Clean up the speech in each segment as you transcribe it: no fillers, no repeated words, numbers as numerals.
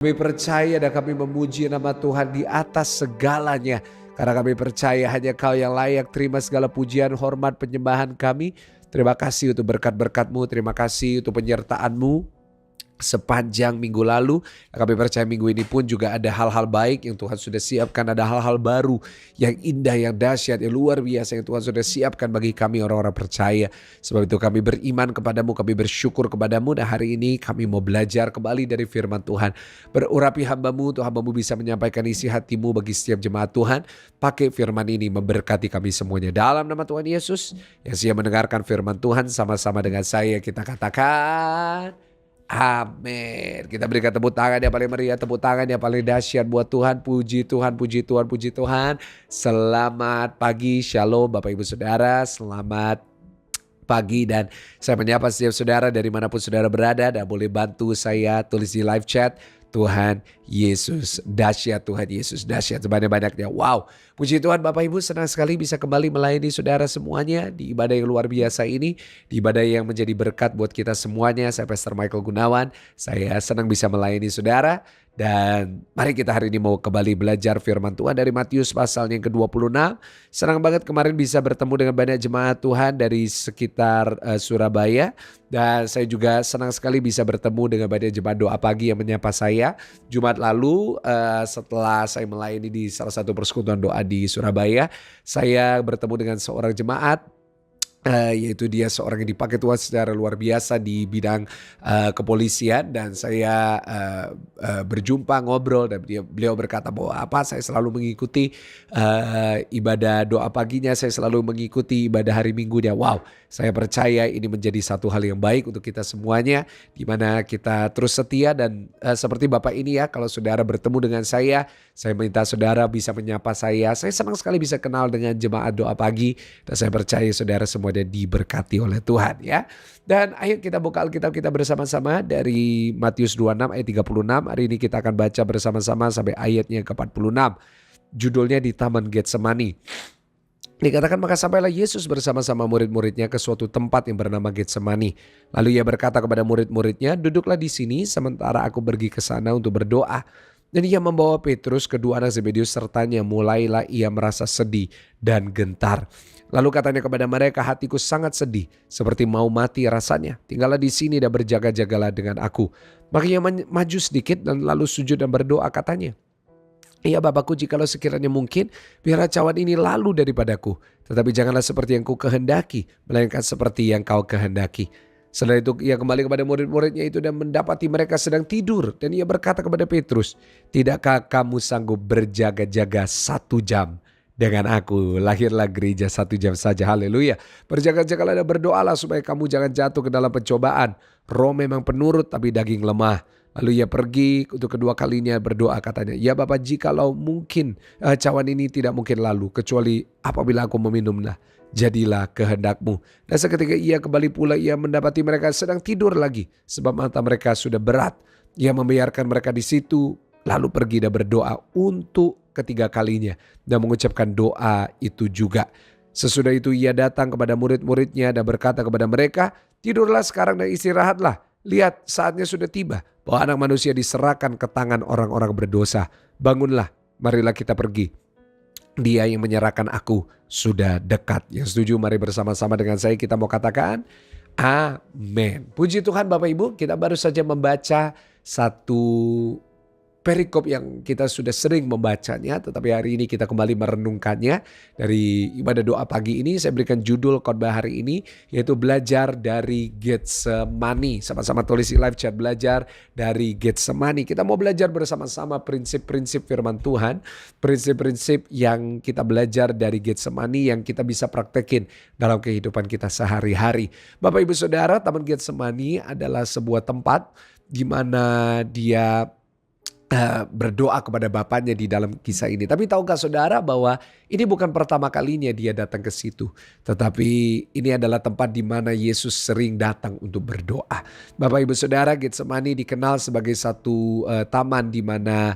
Kami percaya dan kami memuji nama Tuhan di atas segalanya. Karena kami percaya hanya Kau yang layak terima segala pujian, hormat, penyembahan kami. Terima kasih untuk berkat-berkat-Mu, terima kasih untuk penyertaan-Mu sepanjang minggu lalu. Kami percaya minggu ini pun juga ada hal-hal baik yang Tuhan sudah siapkan. Ada hal-hal baru yang indah, yang dahsyat, yang luar biasa yang Tuhan sudah siapkan bagi kami orang-orang percaya. Sebab itu kami beriman kepadamu, kami bersyukur kepadamu. Dan hari ini kami mau belajar kembali dari firman Tuhan. Berurapi hamba-Mu, Tuhan hamba-Mu bisa menyampaikan isi hati-Mu bagi setiap jemaat Tuhan. Pakai firman ini memberkati kami semuanya. Dalam nama Tuhan Yesus, yang siap mendengarkan firman Tuhan sama-sama dengan saya kita katakan amin. Kita berikan tepuk tangan yang paling meriah, tepuk tangan yang paling dahsyat buat Tuhan. Puji Tuhan, puji Tuhan, puji Tuhan. Selamat pagi, shalom Bapak Ibu Saudara. Selamat pagi dan saya menyapa setiap saudara dari manapun saudara berada dan boleh bantu saya tulis di live chat. Tuhan Yesus dahsyat, Tuhan Yesus dahsyat sebanyak-banyaknya. Wow, puji Tuhan Bapak Ibu, senang sekali bisa kembali melayani saudara semuanya di ibadah yang luar biasa ini. Di ibadah yang menjadi berkat buat kita semuanya. Saya Pastor Michael Gunawan, saya senang bisa melayani saudara. Dan mari kita hari ini mau kembali belajar firman Tuhan dari Matius pasal yang ke-26. Senang banget kemarin bisa bertemu dengan banyak jemaat Tuhan dari sekitar Surabaya. Dan saya juga senang sekali bisa bertemu dengan banyak jemaat doa pagi yang menyapa saya. Jumat lalu setelah saya melayani di salah satu persekutuan doa di Surabaya, saya bertemu dengan seorang jemaat. Yaitu dia seorang yang dipakai Tuhan secara luar biasa di bidang kepolisian dan saya berjumpa ngobrol dan beliau berkata bahwa saya selalu mengikuti ibadah doa paginya, saya selalu mengikuti ibadah hari Minggunya. Wow, saya percaya ini menjadi satu hal yang baik untuk kita semuanya, di mana kita terus setia dan seperti Bapak ini ya, kalau saudara bertemu dengan saya minta saudara bisa menyapa saya. Saya senang sekali bisa kenal dengan jemaat doa pagi dan saya percaya saudara semua dan diberkati oleh Tuhan ya. Dan ayo kita buka Alkitab kita bersama-sama dari Matius 26 ayat 36. Hari ini kita akan baca bersama-sama sampai ayatnya ke-46. Judulnya di Taman Getsemani. Dikatakan maka sampailah Yesus bersama-sama murid-muridnya ke suatu tempat yang bernama Getsemani. Lalu ia berkata kepada murid-muridnya, duduklah di sini sementara aku pergi ke sana untuk berdoa. Dan ia membawa Petrus, kedua anak Zebedeus sertanya, mulailah ia merasa sedih dan gentar. Lalu katanya kepada mereka, hatiku sangat sedih, seperti mau mati rasanya. Tinggallah di sini dan berjaga-jagalah dengan aku. Makanya maju sedikit dan lalu sujud dan berdoa katanya. Ya Bapakku, jikalau sekiranya mungkin, biarlah cawan ini lalu daripadaku. Tetapi janganlah seperti yang ku kehendaki, melainkan seperti yang kau kehendaki. Setelah itu ia kembali kepada murid-muridnya itu dan mendapati mereka sedang tidur. Dan ia berkata kepada Petrus, tidakkah kamu sanggup berjaga-jaga 1 jam dengan aku? Lahirlah gereja 1 jam saja, haleluya. Berjaga-jagalah dan berdoalah supaya kamu jangan jatuh ke dalam pencobaan. Roh memang penurut tapi daging lemah. Lalu ia pergi untuk kedua kalinya berdoa katanya, ya Bapa, jikalau mungkin cawan ini tidak mungkin lalu kecuali apabila aku meminumnya. Jadilah kehendak-Mu. Dan seketika ia kembali pula, ia mendapati mereka sedang tidur lagi sebab mata mereka sudah berat. Ia membiarkan mereka di situ lalu pergi dan berdoa untuk ketiga kalinya dan mengucapkan doa itu juga. Sesudah itu ia datang kepada murid-muridnya dan berkata kepada mereka, tidurlah sekarang dan istirahatlah. Lihat, saatnya sudah tiba bahwa anak manusia diserahkan ke tangan orang-orang berdosa. Bangunlah, marilah kita pergi. Dia yang menyerahkan aku sudah dekat. Yang setuju mari bersama-sama dengan saya kita mau katakan amin. Puji Tuhan Bapak Ibu, kita baru saja membaca satu perikop yang kita sudah sering membacanya, tetapi hari ini kita kembali merenungkannya. Dari ibadah doa pagi ini saya berikan judul khotbah hari ini yaitu belajar dari Getsemani. Sama-sama tulis di live chat, belajar dari Getsemani. Kita mau belajar bersama-sama prinsip-prinsip firman Tuhan, prinsip-prinsip yang kita belajar dari Getsemani yang kita bisa praktekin dalam kehidupan kita sehari-hari. Bapak Ibu Saudara, Taman Getsemani adalah sebuah tempat di mana dia berdoa kepada Bapaknya di dalam kisah ini. Tapi tahukah saudara bahwa ini bukan pertama kalinya dia datang ke situ. Tetapi ini adalah tempat di mana Yesus sering datang untuk berdoa. Bapak Ibu Saudara, Getsemani dikenal sebagai satu taman di mana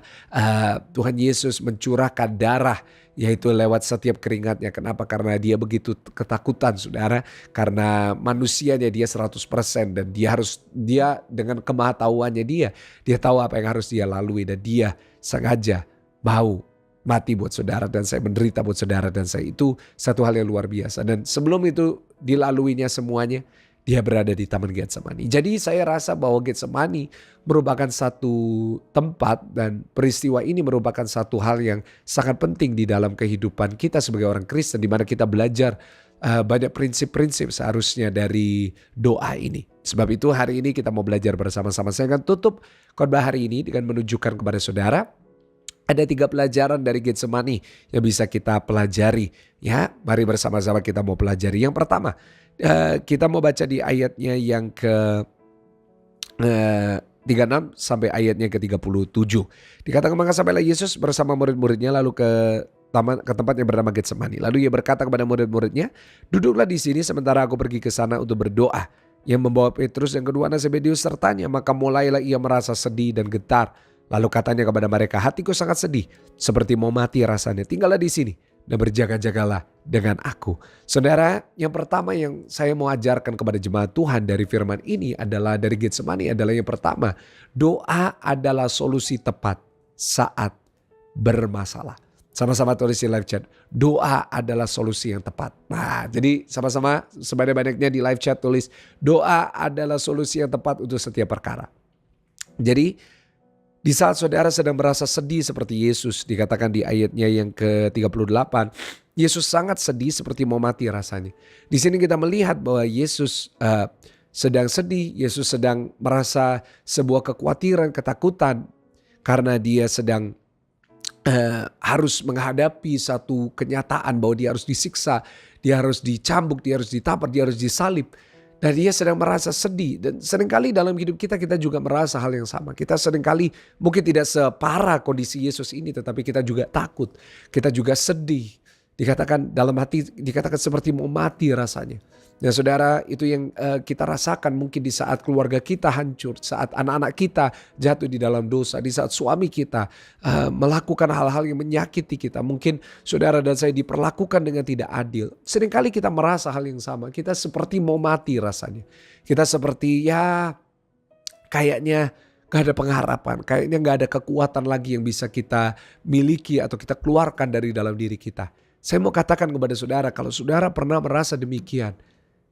Tuhan Yesus mencurahkan darah yaitu lewat setiap keringatnya. Kenapa? Karena dia begitu ketakutan saudara, karena manusianya dia 100% dan dia dengan kemahatauannya dia tahu apa yang harus dia lalui dan dia sengaja mau mati buat saudara dan saya, menderita buat saudara dan saya. Itu satu hal yang luar biasa. Dan sebelum itu dilaluinya semuanya, dia berada di Taman Getsemani. Jadi saya rasa bahwa Getsemani merupakan satu tempat dan peristiwa ini merupakan satu hal yang sangat penting di dalam kehidupan kita sebagai orang Kristen, di mana kita belajar banyak prinsip-prinsip seharusnya dari doa ini. Sebab itu hari ini kita mau belajar bersama-sama. Saya akan tutup khotbah hari ini dengan menunjukkan kepada saudara ada 3 pelajaran dari Getsemani yang bisa kita pelajari. Ya, mari bersama-sama kita mau pelajari. Yang pertama, kita mau baca di ayatnya yang ke 36 sampai ayatnya ke 37. Dikatakan maka sampailah Yesus bersama murid-muridnya lalu ke tempat yang bernama Getsemani. Lalu ia berkata kepada murid-muridnya, duduklah di sini sementara aku pergi ke sana untuk berdoa. Yang membawa Petrus dan kedua anak Zebedeus sertanya, maka mulailah ia merasa sedih dan getar. Lalu katanya kepada mereka, hatiku sangat sedih, seperti mau mati rasanya. Tinggallah di sini dan berjaga-jagalah dengan aku. Saudara, yang pertama yang saya mau ajarkan kepada jemaat Tuhan dari firman ini adalah dari Getsemani adalah yang pertama, doa adalah solusi tepat saat bermasalah. Sama-sama tulis di live chat, doa adalah solusi yang tepat. Nah, jadi sama-sama sebanyak-banyaknya di live chat tulis, doa adalah solusi yang tepat untuk setiap perkara. Jadi di saat saudara sedang merasa sedih seperti Yesus, dikatakan di ayatnya yang ke-38, Yesus sangat sedih seperti mau mati rasanya. Di sini kita melihat bahwa Yesus sedang sedih, Yesus sedang merasa sebuah kekhawatiran, ketakutan karena dia sedang harus menghadapi satu kenyataan bahwa dia harus disiksa, dia harus dicambuk, dia harus ditampar, dia harus disalib. Dan dia sedang merasa sedih. Dan seringkali dalam hidup kita juga merasa hal yang sama. Kita seringkali mungkin tidak separah kondisi Yesus ini, tetapi kita juga takut. Kita juga sedih. Dikatakan dalam hati, dikatakan seperti mau mati rasanya. Nah saudara, itu yang kita rasakan mungkin di saat keluarga kita hancur, saat anak-anak kita jatuh di dalam dosa, di saat suami kita melakukan hal-hal yang menyakiti kita. Mungkin saudara dan saya diperlakukan dengan tidak adil. Seringkali kita merasa hal yang sama, kita seperti mau mati rasanya. Kita seperti ya kayaknya gak ada pengharapan, kayaknya gak ada kekuatan lagi yang bisa kita miliki atau kita keluarkan dari dalam diri kita. Saya mau katakan kepada saudara, kalau saudara pernah merasa demikian,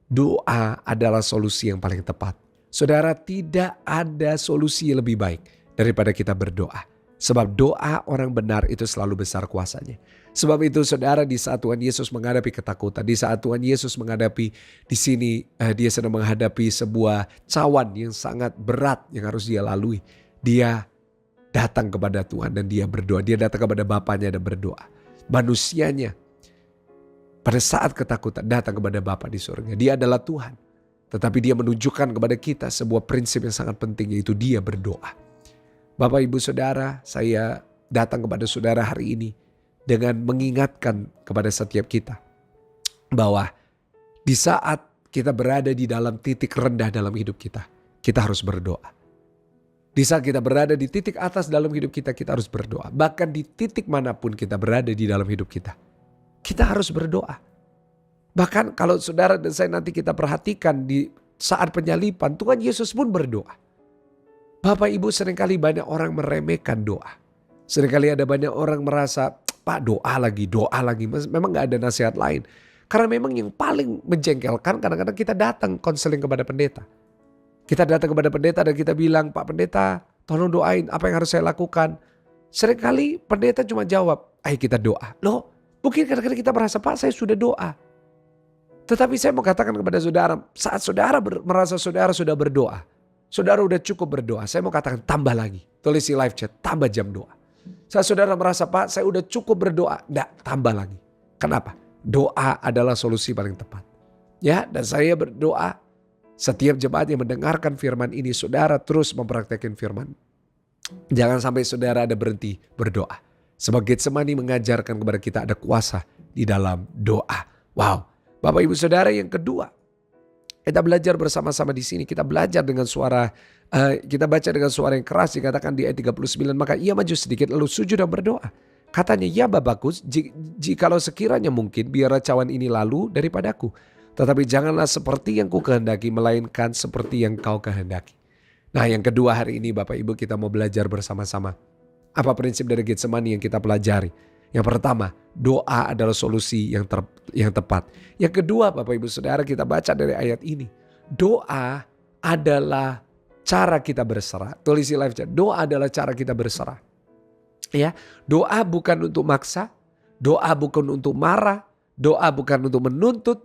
doa adalah solusi yang paling tepat. Saudara, tidak ada solusi yang lebih baik daripada kita berdoa. Sebab doa orang benar itu selalu besar kuasanya. Sebab itu saudara, di saat Tuhan Yesus menghadapi ketakutan, di saat Tuhan Yesus menghadapi di sini, dia sedang menghadapi sebuah cawan yang sangat berat yang harus dia lalui. Dia datang kepada Tuhan dan dia berdoa. Dia datang kepada Bapanya dan berdoa. Manusianya pada saat ketakutan datang kepada Bapa di surga. Dia adalah Tuhan. Tetapi dia menunjukkan kepada kita sebuah prinsip yang sangat penting, yaitu dia berdoa. Bapak ibu saudara, saya datang kepada saudara hari ini dengan mengingatkan kepada setiap kita bahwa di saat kita berada di dalam titik rendah dalam hidup kita, kita harus berdoa. Di saat kita berada di titik atas dalam hidup kita, kita harus berdoa. Bahkan di titik manapun kita berada di dalam hidup kita, kita harus berdoa. Bahkan kalau saudara dan saya nanti kita perhatikan di saat penyalipan, Tuhan Yesus pun berdoa. Bapak ibu, seringkali banyak orang meremehkan doa. Seringkali ada banyak orang merasa, Pak doa lagi. Memang gak ada nasihat lain. Karena memang yang paling menjengkelkan kadang-kadang kita datang konseling kepada pendeta. Kita datang kepada pendeta dan kita bilang, Pak pendeta tolong doain apa yang harus saya lakukan. Seringkali pendeta cuma jawab, ayo kita doa. Loh, mungkin kadang-kadang kita merasa, Pak saya sudah doa. Tetapi saya mau katakan kepada saudara, saat saudara merasa saudara sudah berdoa, saudara sudah cukup berdoa, saya mau katakan tambah lagi. Tulis di live chat, tambah jam doa. Saat saudara merasa, Pak saya sudah cukup berdoa, enggak, tambah lagi. Kenapa? Doa adalah solusi paling tepat. Ya, dan saya berdoa, setiap jemaat yang mendengarkan firman ini, saudara terus mempraktekkan firman. Jangan sampai saudara ada berhenti berdoa. Sebab Getsemani mengajarkan kepada kita ada kuasa di dalam doa. Wow. Bapak ibu saudara, yang kedua, kita belajar bersama-sama di sini. Kita belajar dengan suara, kita baca dengan suara yang keras. Dikatakan di ayat 39, maka ia maju sedikit lalu sujud dan berdoa. Katanya, ya Bapakku, jikalau sekiranya mungkin biarlah cawan ini lalu daripadaku. Tetapi janganlah seperti yang ku kehendaki, melainkan seperti yang kau kehendaki. Nah, yang kedua hari ini Bapak Ibu kita mau belajar bersama-sama. Apa prinsip dari Getsemani yang kita pelajari? Yang pertama, doa adalah solusi yang tepat. Yang kedua Bapak Ibu Saudara, kita baca dari ayat ini. Doa adalah cara kita berserah. Tulis di live chat, doa adalah cara kita berserah. Ya, doa bukan untuk maksa, doa bukan untuk marah, doa bukan untuk menuntut,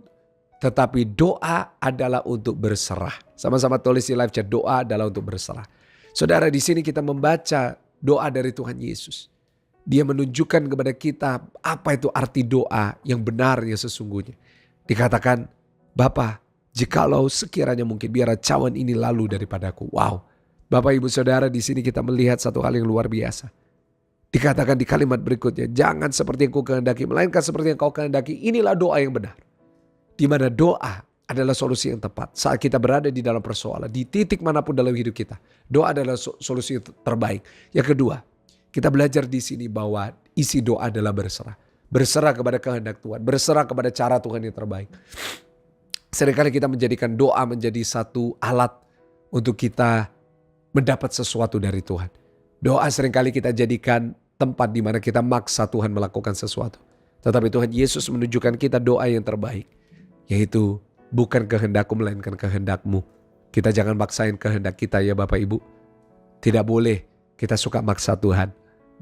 tetapi doa adalah untuk berserah. Sama-sama tulis di live chat, doa adalah untuk berserah. Saudara, di sini kita membaca doa dari Tuhan Yesus. Dia menunjukkan kepada kita apa itu arti doa yang benarnya sesungguhnya. Dikatakan, Bapa, jikalau sekiranya mungkin biar cawan ini lalu daripadaku. Wow, Bapak Ibu Saudara, di sini kita melihat satu hal yang luar biasa. Dikatakan di kalimat berikutnya, jangan seperti yang kau kehendaki, melainkan seperti yang kau kehendaki. Inilah doa yang benar. Di mana doa adalah solusi yang tepat. Saat kita berada di dalam persoalan, di titik manapun dalam hidup kita, doa adalah solusi terbaik. Yang kedua, kita belajar di sini bahwa isi doa adalah berserah. Berserah kepada kehendak Tuhan, berserah kepada cara Tuhan yang terbaik. Seringkali kita menjadikan doa menjadi satu alat untuk kita mendapat sesuatu dari Tuhan. Doa seringkali kita jadikan tempat di mana kita maksa Tuhan melakukan sesuatu. Tetapi Tuhan Yesus menunjukkan kita doa yang terbaik. Yaitu bukan kehendakku melainkan kehendakmu. Kita jangan maksain kehendak kita ya Bapak Ibu. Tidak boleh kita suka maksa Tuhan.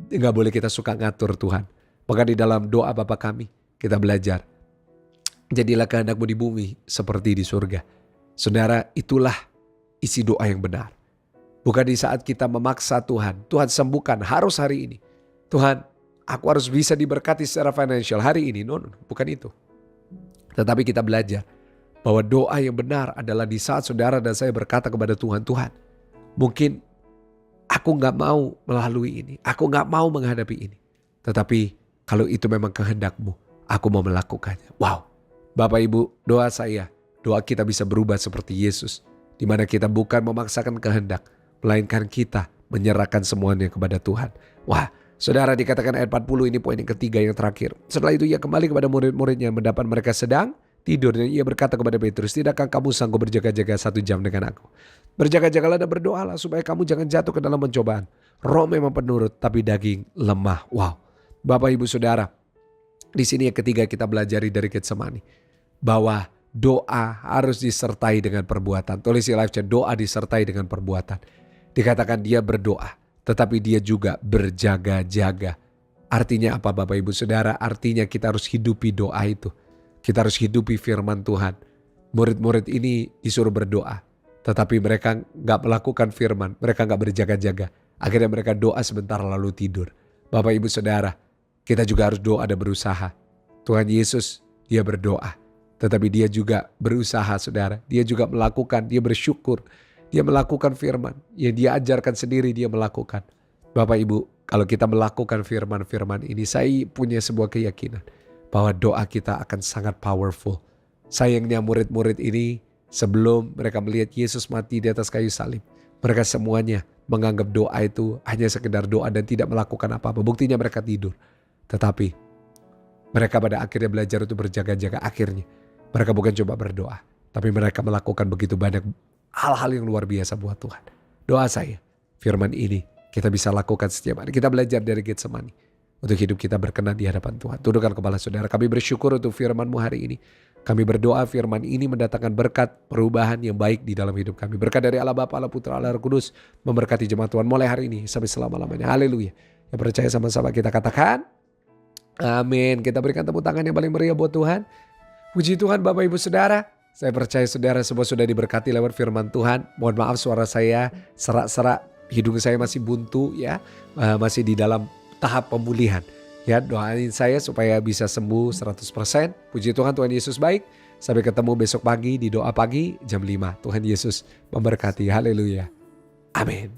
Tidak boleh kita suka ngatur Tuhan. Maka di dalam doa Bapa kami kita belajar. Jadilah kehendakmu di bumi seperti di surga. Saudara, itulah isi doa yang benar. Bukan di saat kita memaksa Tuhan. Tuhan sembuhkan harus hari ini. Tuhan, aku harus bisa diberkati secara financial hari ini. No, bukan itu. Tetapi kita belajar bahwa doa yang benar adalah di saat saudara dan saya berkata kepada Tuhan, Tuhan, mungkin aku gak mau melalui ini. Aku gak mau menghadapi ini. Tetapi kalau itu memang kehendakmu, aku mau melakukannya. Wow. Bapak Ibu, doa saya, doa kita bisa berubah seperti Yesus. Di mana kita bukan memaksakan kehendak, melainkan kita menyerahkan semuanya kepada Tuhan. Wah, saudara, dikatakan ayat 40, ini poin yang ketiga yang terakhir. Setelah itu ia kembali kepada murid-muridnya, mendapat mereka sedang tidur. Dan ia berkata kepada Petrus, tidakkah kamu sanggup berjaga-jaga 1 jam dengan aku? Berjaga-jagalah dan berdoalah supaya kamu jangan jatuh ke dalam pencobaan. Roh memang penurut, tapi daging lemah. Wow, Bapak Ibu Saudara, di sini yang ketiga kita belajari dari Getsemani, bahwa doa harus disertai dengan perbuatan. Tulis di live chat, doa disertai dengan perbuatan. Dikatakan dia berdoa, tetapi dia juga berjaga-jaga. Artinya apa Bapak Ibu Saudara? Artinya kita harus hidupi doa itu. Kita harus hidupi firman Tuhan. Murid-murid ini disuruh berdoa, tetapi mereka gak melakukan firman. Mereka gak berjaga-jaga. Akhirnya mereka doa sebentar lalu tidur. Bapak Ibu Saudara, kita juga harus doa dan berusaha. Tuhan Yesus, dia berdoa. Tetapi dia juga berusaha saudara. Dia juga melakukan, dia bersyukur. Dia melakukan firman. Yang dia ajarkan sendiri dia melakukan. Bapak Ibu, kalau kita melakukan firman-firman ini, saya punya sebuah keyakinan bahwa doa kita akan sangat powerful. Sayangnya murid-murid ini sebelum mereka melihat Yesus mati di atas kayu salib, mereka semuanya menganggap doa itu hanya sekedar doa dan tidak melakukan apa-apa. Buktinya mereka tidur. Tetapi mereka pada akhirnya belajar untuk berjaga-jaga. Akhirnya mereka bukan coba berdoa, tapi mereka melakukan begitu banyak hal-hal yang luar biasa buat Tuhan. Doa saya, firman ini kita bisa lakukan setiap hari. Kita belajar dari Getsemani untuk hidup kita berkenan di hadapan Tuhan. Tundukkan kepala saudara. Kami bersyukur untuk firman-Mu hari ini. Kami berdoa firman ini mendatangkan berkat perubahan yang baik di dalam hidup kami. Berkat dari Allah Bapa, Allah Putra, Allah Roh Kudus memberkati jemaat Tuhan mulai hari ini sampai selama-lamanya. Haleluya. Yang percaya sama-sama kita katakan amin. Kita berikan tepuk tangan yang paling meriah buat Tuhan. Puji Tuhan Bapak Ibu Saudara. Saya percaya saudara semua sudah diberkati lewat firman Tuhan. Mohon maaf suara saya serak-serak. Hidung saya masih buntu ya. Masih di dalam tahap pemulihan. Ya, doain saya supaya bisa sembuh 100%. Puji Tuhan, Tuhan Yesus baik. Sampai ketemu besok pagi di doa pagi jam 5. Tuhan Yesus memberkati. Haleluya. Amin.